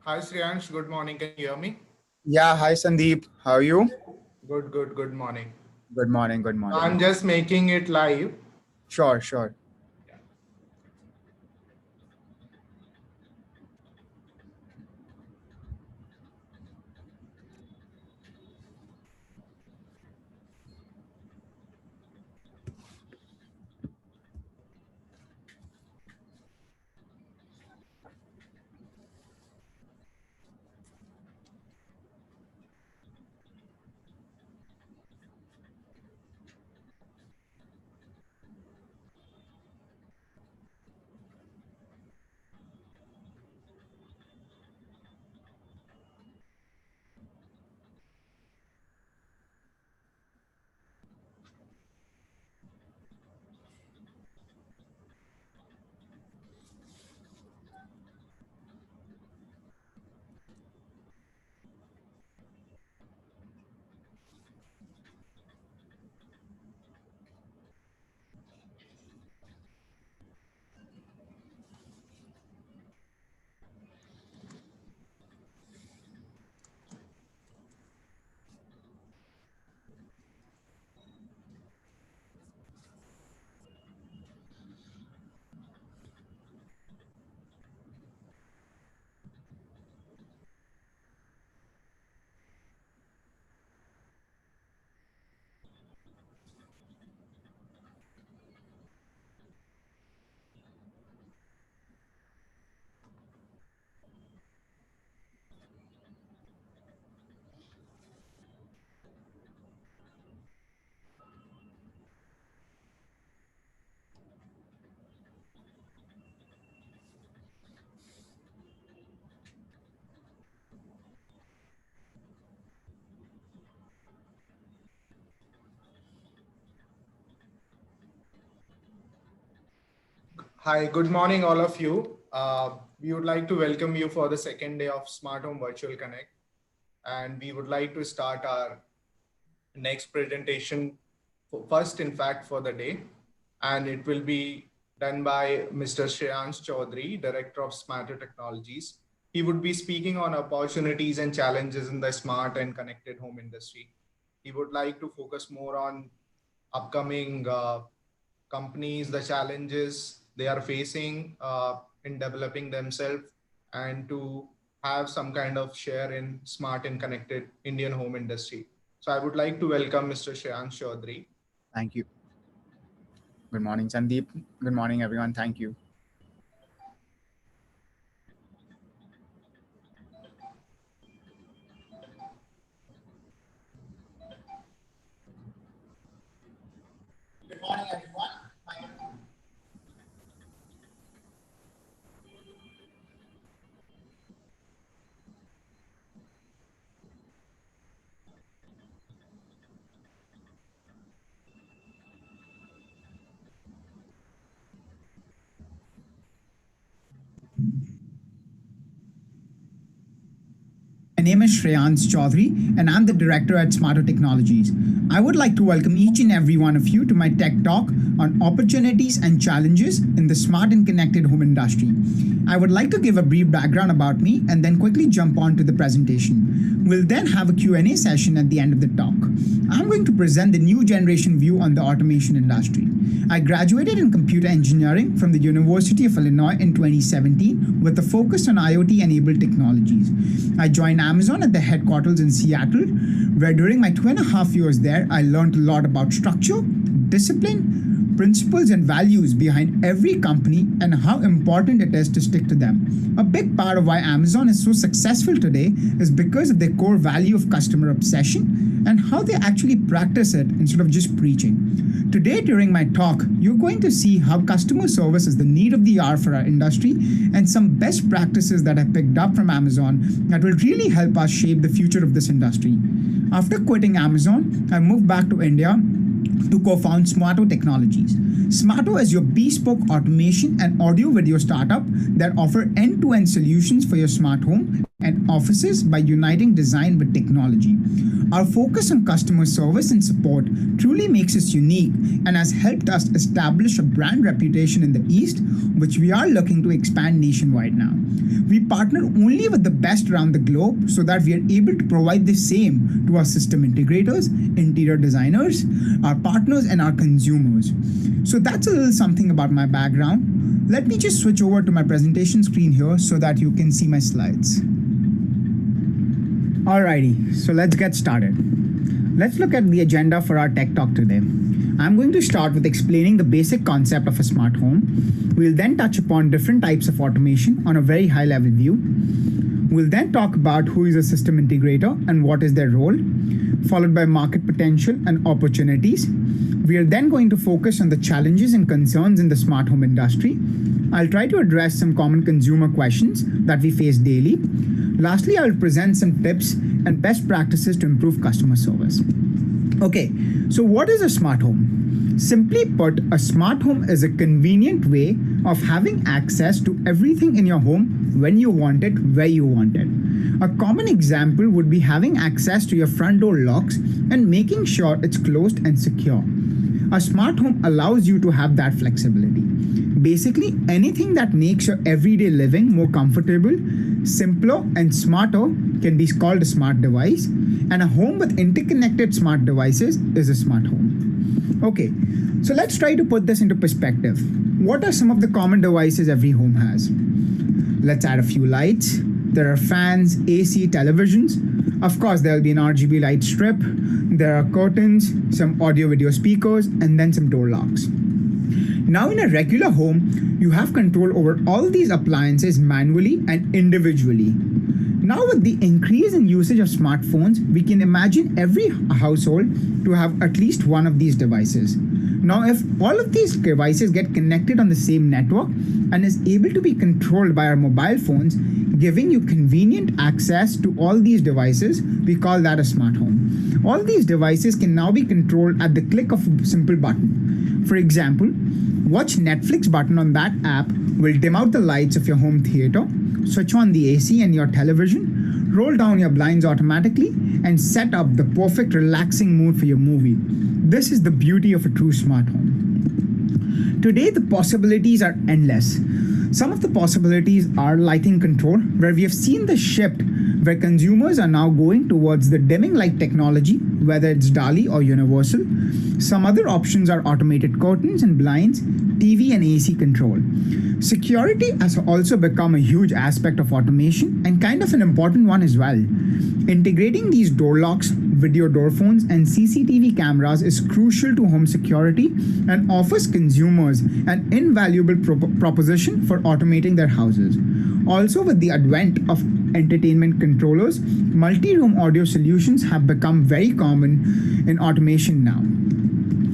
Hi Shriyansh, good morning. Can you hear me? Yeah, hi Sandeep. How are you? Good morning. Good morning, good I'm morning. just making it live. Sure, sure. Hi, good morning, all of you. We would like to welcome you for the second day of Smart Home Virtual Connect. And we would like to start our next presentation first, in fact, for the day. And it will be done by Mr. Shreyansh Chaudhary, Director of Smarter Technologies. He would be speaking on opportunities and challenges in the smart and connected home industry. He would like to focus more on upcoming companies, the challenges they are facing in developing themselves, and to have some kind of share in smart and connected Indian home industry. So I would like to welcome Mr. Shreyansh Chaudhary. Thank you. Good morning, Sandeep. Good morning, everyone. Thank you. My name is Shreyansh Chaudhary, and I'm the director at Smarter Technologies. I would like to welcome each and every one of you to my tech talk on opportunities and challenges in the smart and connected home industry. I would like to give a brief background about me and then quickly jump on to the presentation. We'll then have a Q&A session at the end of the talk. I'm going to present the new generation view on the automation industry. I graduated in computer engineering from the University of Illinois in 2017 with a focus on IoT-enabled technologies. I joined Amazon at the headquarters in Seattle, where during my 2.5 years there, I learned a lot about structure, discipline, principles, and values behind every company and how important it is to stick to them. A big part of why Amazon is so successful today is because of their core value of customer obsession and how they actually practice it instead of just preaching. Today, during my talk, you're going to see how customer service is the need of the hour for our industry and some best practices that I picked up from Amazon that will really help us shape the future of this industry. After quitting Amazon, I moved back to India to co-found Smarto Technologies. Smarto is your bespoke automation and audio video startup that offer end-to-end solutions for your smart home and offices by uniting design with technology. Our focus on customer service and support truly makes us unique and has helped us establish a brand reputation in the East, which we are looking to expand nationwide now. We partner only with the best around the globe so that we are able to provide the same to our system integrators, interior designers, our partners, and our consumers. So that's a little something about my background. Let me just switch over to my presentation screen here so that you can see my slides. Alrighty, so let's get started. Let's look at the agenda for our Tech Talk today. I'm going to start with explaining the basic concept of a smart home. We'll then touch upon different types of automation on a very high level view. We'll then talk about who is a system integrator and what is their role, followed by market potential and opportunities. We are then going to focus on the challenges and concerns in the smart home industry. I'll try to address some common consumer questions that we face daily. Lastly, I'll present some tips and best practices to improve customer service. Okay, so what is a smart home? Simply put, a smart home is a convenient way of having access to everything in your home when you want it, where you want it. A common example would be having access to your front door locks and making sure it's closed and secure. A smart home allows you to have that flexibility. Basically, anything that makes your everyday living more comfortable, simpler, and smarter can be called a smart device, and a home with interconnected smart devices is a smart home. Okay, so let's try to put this into perspective. What are some of the common devices every home has? Let's add a few lights. There are fans, AC, televisions. Of course, there'll be an RGB light strip. There are curtains, some audio-video speakers, and then some door locks. Now, in a regular home, you have control over all these appliances manually and individually. Now, with the increase in usage of smartphones, we can imagine every household to have at least one of these devices. Now, if all of these devices get connected on the same network and is able to be controlled by our mobile phones, giving you convenient access to all these devices, we call that a smart home. All these devices can now be controlled at the click of a simple button. For example, Watch Netflix button on that app will dim out the lights of your home theater, switch on the AC and your television, roll down your blinds automatically, and set up the perfect relaxing mood for your movie. This is the beauty of a true smart home. Today, the possibilities are endless. Some of the possibilities are lighting control, where we have seen the shift where consumers are now going towards the dimming light technology, whether it's DALI or Universal. Some other options are automated curtains and blinds, TV and AC control. Security has also become a huge aspect of automation and kind of an important one as well. Integrating these door locks, video door phones, and CCTV cameras is crucial to home security and offers consumers an invaluable proposition for automating their houses. Also, with the advent of entertainment controllers, multi-room audio solutions have become very common in automation now.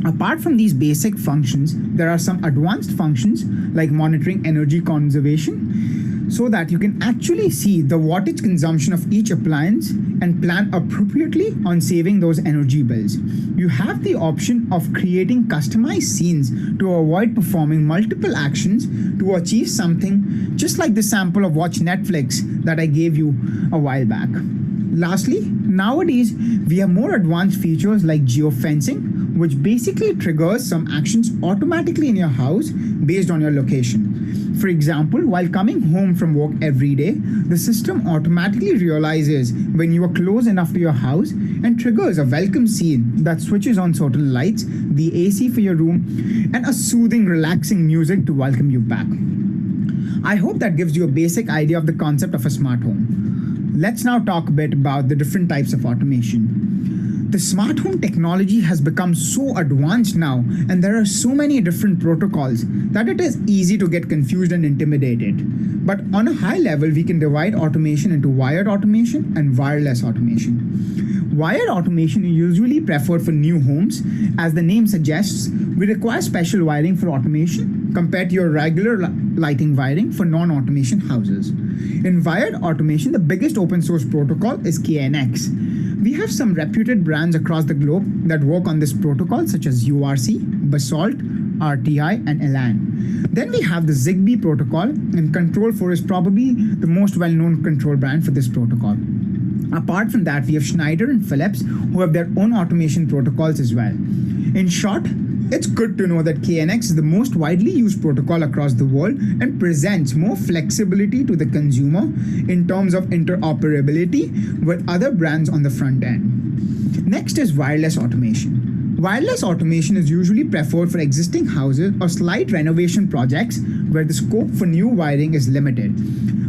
Apart from these basic functions, there are some advanced functions like monitoring energy conservation so that you can actually see the wattage consumption of each appliance and plan appropriately on saving those energy bills. You have the option of creating customized scenes to avoid performing multiple actions to achieve something just like the sample of Watch Netflix that I gave you a while back. Lastly, nowadays we have more advanced features like geofencing, which basically triggers some actions automatically in your house based on your location. For example, while coming home from work every day, the system automatically realizes when you are close enough to your house and triggers a welcome scene that switches on certain lights, the AC for your room, and a soothing, relaxing music to welcome you back. I hope that gives you a basic idea of the concept of a smart home. Let's now talk a bit about the different types of automation. The smart home technology has become so advanced now, and there are so many different protocols that it is easy to get confused and intimidated. But on a high level, we can divide automation into wired automation and wireless automation. Wired automation is usually preferred for new homes. As the name suggests, we require special wiring for automation compared to your regular lighting wiring for non-automation houses. In wired automation, the biggest open source protocol is KNX. We have some reputed brands across the globe that work on this protocol, such as URC, Basalt, RTI, and Elan. Then we have the Zigbee protocol, and Control4 is probably the most well-known control brand for this protocol. Apart from that, we have Schneider and Philips who have their own automation protocols as well. In short, it's good to know that KNX is the most widely used protocol across the world and presents more flexibility to the consumer in terms of interoperability with other brands on the front end. Next is wireless automation. Wireless automation is usually preferred for existing houses or slight renovation projects where the scope for new wiring is limited.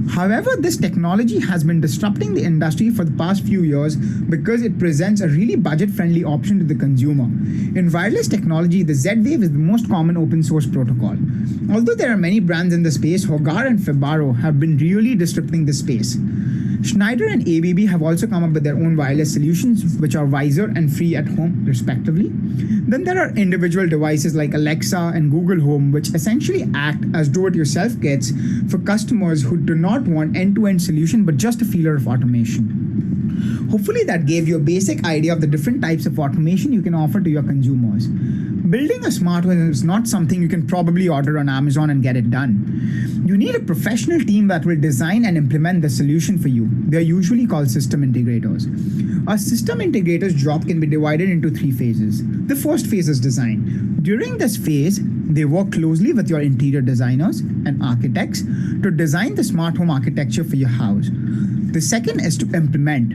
However, this technology has been disrupting the industry for the past few years because it presents a really budget-friendly option to the consumer. In wireless technology, the Z-Wave is the most common open source protocol. Although there are many brands in the space, Hogar and Fibaro have been really disrupting the space. Schneider and ABB have also come up with their own wireless solutions, which are Wiser and Free at Home, respectively. Then there are individual devices like Alexa and Google Home, which essentially act as do-it-yourself kits for customers who do not want end-to-end solution, but just a feeler of automation. Hopefully that gave you a basic idea of the different types of automation you can offer to your consumers. Building a smart home is not something you can probably order on Amazon and get it done. You need a professional team that will design and implement the solution for you. They're usually called system integrators. A system integrator's job can be divided into 3 phases. The first phase is design. During this phase, they work closely with your interior designers and architects to design the smart home architecture for your house. The second is to implement.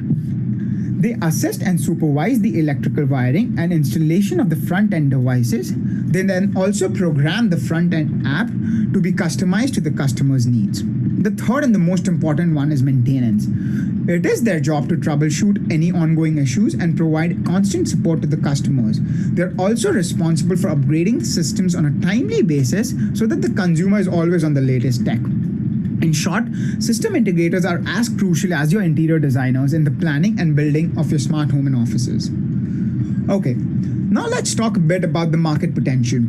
They assist and supervise the electrical wiring and installation of the front-end devices. They then also program the front-end app to be customized to the customer's needs. The third and the most important one is maintenance. It is their job to troubleshoot any ongoing issues and provide constant support to the customers. They're also responsible for upgrading systems on a timely basis so that the consumer is always on the latest tech. In short, system integrators are as crucial as your interior designers in the planning and building of your smart home and offices. Okay, now let's talk a bit about the market potential.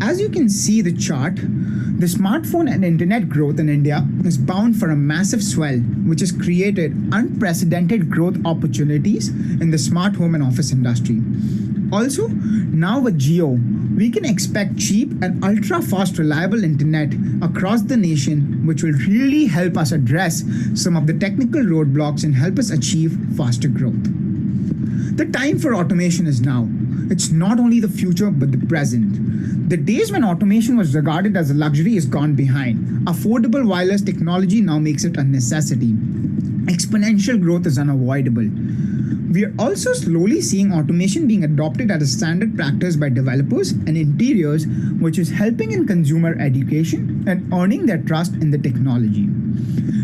As you can see the chart, the smartphone and internet growth in India is bound for a massive swell, which has created unprecedented growth opportunities in the smart home and office industry. Also, now with Jio, we can expect cheap and ultra-fast reliable internet across the nation, which will really help us address some of the technical roadblocks and help us achieve faster growth. The time for automation is now. It's not only the future, but the present. The days when automation was regarded as a luxury is gone behind. Affordable wireless technology now makes it a necessity. Exponential growth is unavoidable. We are also slowly seeing automation being adopted as a standard practice by developers and interiors, which is helping in consumer education and earning their trust in the technology.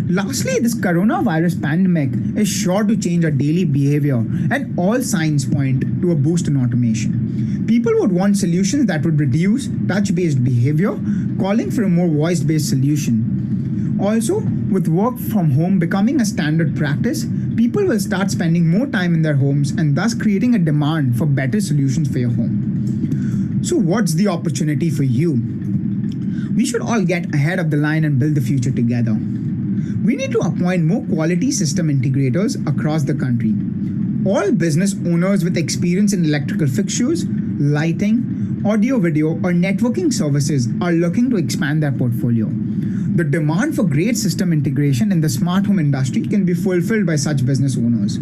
Lastly, this coronavirus pandemic is sure to change our daily behavior, and all signs point to a boost in automation. People would want solutions that would reduce touch-based behavior, calling for a more voice-based solution. Also, with work from home becoming a standard practice, people will start spending more time in their homes and thus creating a demand for better solutions for your home. So what's the opportunity for you? We should all get ahead of the line and build the future together. We need to appoint more quality system integrators across the country. All business owners with experience in electrical fixtures, lighting, audio-video, or networking services are looking to expand their portfolio. The demand for great system integration in the smart home industry can be fulfilled by such business owners.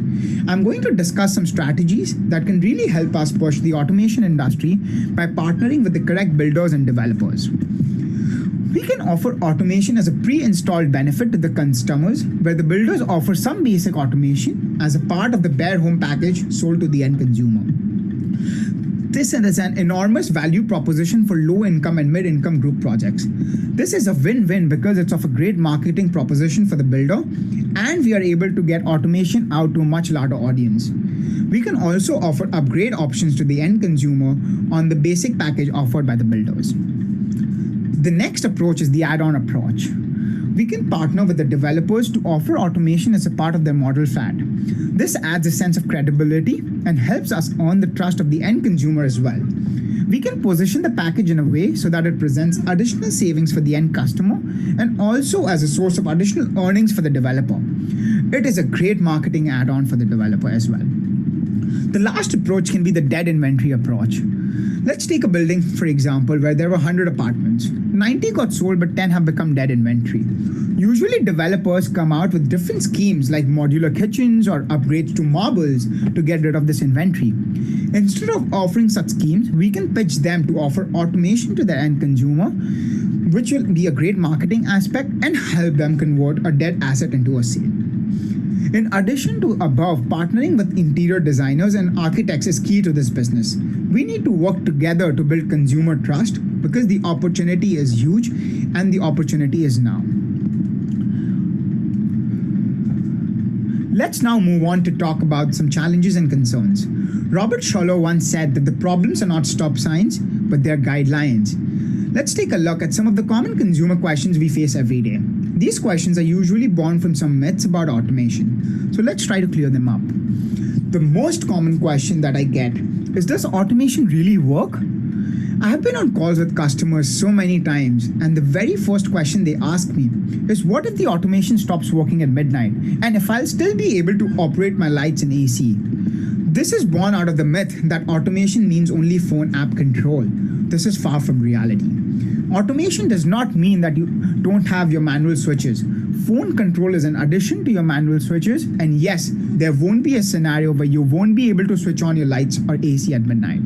I'm going to discuss some strategies that can really help us push the automation industry by partnering with the correct builders and developers. We can offer automation as a pre-installed benefit to the customers, where the builders offer some basic automation as a part of the bare home package sold to the end consumer. This is an enormous value proposition for low-income and mid-income group projects. This is a win-win because it's of a great marketing proposition for the builder, and we are able to get automation out to a much larger audience. We can also offer upgrade options to the end consumer on the basic package offered by the builders. The next approach is the add-on approach. We can partner with the developers to offer automation as a part of their model FAT. This adds a sense of credibility and helps us earn the trust of the end consumer as well. We can position the package in a way so that it presents additional savings for the end customer and also as a source of additional earnings for the developer. It is a great marketing add-on for the developer as well. The last approach can be the dead inventory approach. Let's take a building, for example, where there were 100 apartments. 90 got sold, but 10 have become dead inventory. Usually, developers come out with different schemes like modular kitchens or upgrades to marbles to get rid of this inventory. Instead of offering such schemes, we can pitch them to offer automation to the end consumer, which will be a great marketing aspect and help them convert a dead asset into a sale. In addition to above, partnering with interior designers and architects is key to this business. We need to work together to build consumer trust because the opportunity is huge and the opportunity is now. Let's now move on to talk about some challenges and concerns. Robert Schuller once said that the problems are not stop signs, but they're guidelines. Let's take a look at some of the common consumer questions we face every day. These questions are usually born from some myths about automation. So let's try to clear them up. The most common question that I get is, does automation really work? I have been on calls with customers so many times, and the very first question they ask me is, what if the automation stops working at midnight, and if I'll still be able to operate my lights and AC? This is born out of the myth that automation means only phone app control. This is far from reality. Automation does not mean that you don't have your manual switches. Phone control is an addition to your manual switches, and yes, there won't be a scenario where you won't be able to switch on your lights or AC at midnight.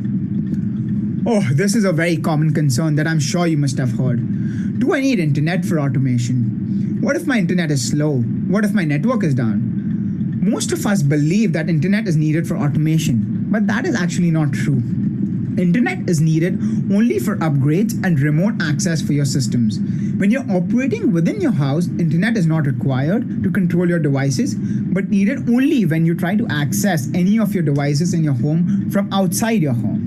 Oh, this is a very common concern that I'm sure you must have heard. Do I need internet for automation? What if my internet is slow? What if my network is down? Most of us believe that internet is needed for automation, but that is actually not true. Internet is needed only for upgrades and remote access for your systems. When you're operating within your house, internet is not required to control your devices, but needed only when you try to access any of your devices in your home from outside your home.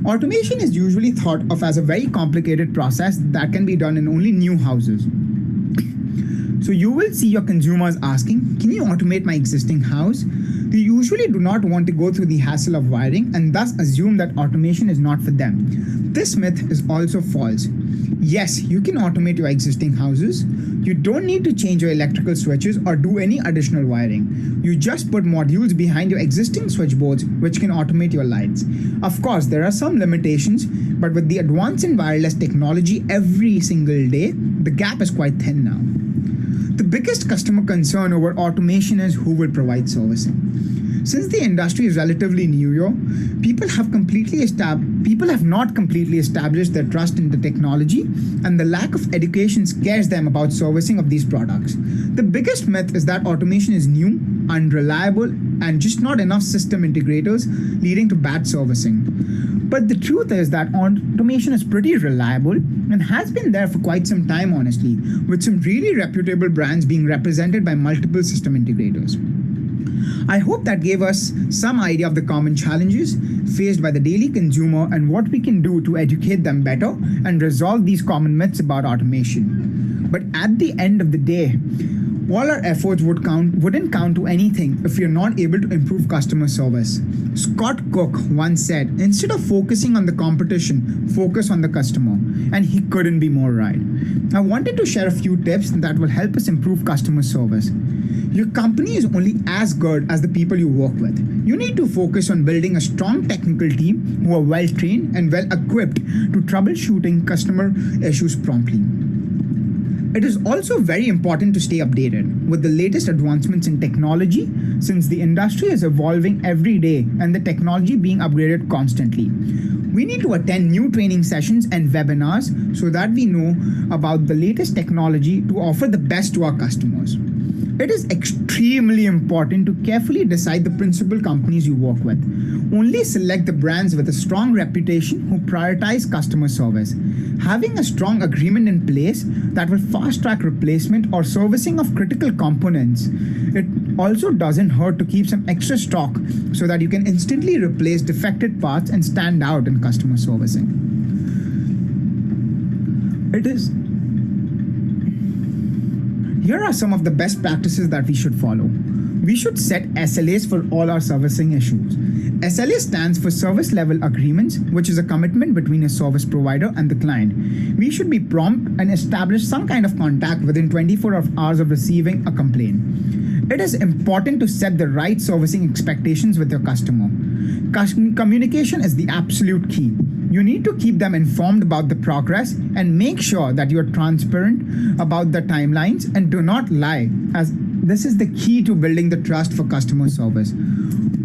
Automation is usually thought of as a very complicated process that can be done in only new houses. So you will see your consumers asking, can you automate my existing house? They usually do not want to go through the hassle of wiring and thus assume that automation is not for them. This myth is also false. Yes, you can automate your existing houses. You don't need to change your electrical switches or do any additional wiring. You just put modules behind your existing switchboards which can automate your lights. Of course, there are some limitations, but with the advance in wireless technology every single day, the gap is quite thin now. The biggest customer concern over automation is who will provide servicing. Since the industry is relatively new, people have not completely established their trust in the technology, and the lack of education scares them about servicing of these products. The biggest myth is that automation is new, unreliable, and just not enough system integrators, leading to bad servicing. But the truth is that automation is pretty reliable and has been there for quite some time, honestly, with some really reputable brands being represented by multiple system integrators. I hope that gave us some idea of the common challenges faced by the daily consumer and what we can do to educate them better and resolve these common myths about automation. But at the end of the day, all our efforts wouldn't count to anything if you're not able to improve customer service. Scott Cook once said, instead of focusing on the competition, focus on the customer. And he couldn't be more right. I wanted to share a few tips that will help us improve customer service. Your company is only as good as the people you work with. You need to focus on building a strong technical team who are well trained and well equipped to troubleshooting customer issues promptly. It is also very important to stay updated with the latest advancements in technology, since the industry is evolving every day and the technology being upgraded constantly. We need to attend new training sessions and webinars so that we know about the latest technology to offer the best to our customers. It is extremely important to carefully decide the principal companies you work with. Only select the brands with a strong reputation who prioritize customer service. Having a strong agreement in place that will fast-track replacement or servicing of critical components. It also doesn't hurt to keep some extra stock so that you can instantly replace defective parts and stand out in customer servicing. Here are some of the best practices that we should follow. We should set SLAs for all our servicing issues. SLA stands for Service Level Agreements, which is a commitment between a service provider and the client. We should be prompt and establish some kind of contact within 24 hours of receiving a complaint. It is important to set the right servicing expectations with your customer. Communication is the absolute key. You need to keep them informed about the progress and make sure that you're transparent about the timelines and do not lie, as this is the key to building the trust for customer service.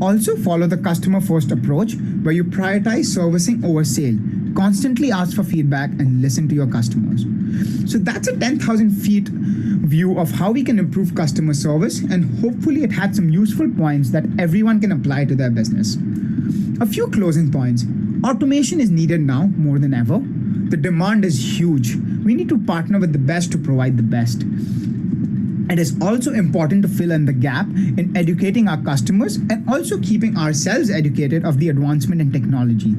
Also, follow the customer first approach where you prioritize servicing over sale. Constantly ask for feedback and listen to your customers. So that's a 10,000 feet view of how we can improve customer service, and hopefully it had some useful points that everyone can apply to their business. A few closing points. Automation is needed now more than ever. The demand is huge. We need to partner with the best to provide the best. It is also important to fill in the gap in educating our customers and also keeping ourselves educated of the advancement in technology.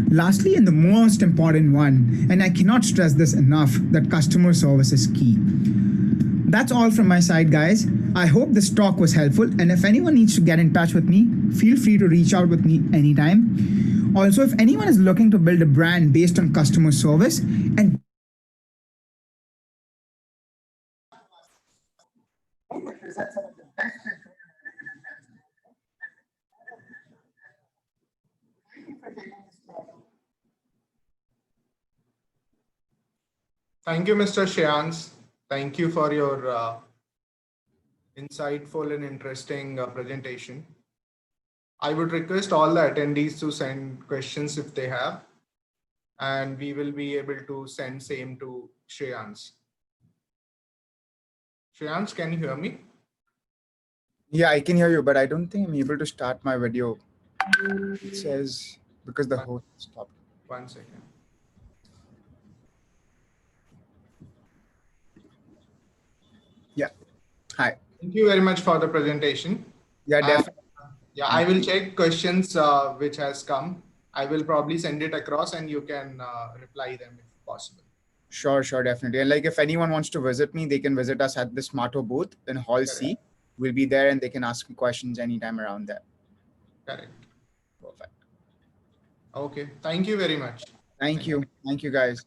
Lastly, and the most important one, and I cannot stress this enough, that customer service is key. That's all from my side, guys. I hope this talk was helpful, and if anyone needs to get in touch with me, feel free to reach out with me anytime. Also, if anyone is looking to build a brand based on customer service and Thank you, Mr. Shreyans. Thank you for your insightful and interesting presentation. I would request all the attendees to send questions if they have, and we will be able to send same to Shreyans. Shreyans, can you hear me? Yeah, I can hear you, but I don't think I'm able to start my video. It says because the host stopped. 1 second. Yeah. Hi. Thank you very much for the presentation. Yeah, definitely. Yeah, I will check questions which has come. I will probably send it across and you can reply them if possible. Sure, definitely. And like if anyone wants to visit me, they can visit us at the Smarto booth in Hall C. We'll be there and they can ask me questions anytime around there. Correct. Perfect. Okay. Thank you very much. Thank you. Thank you, guys.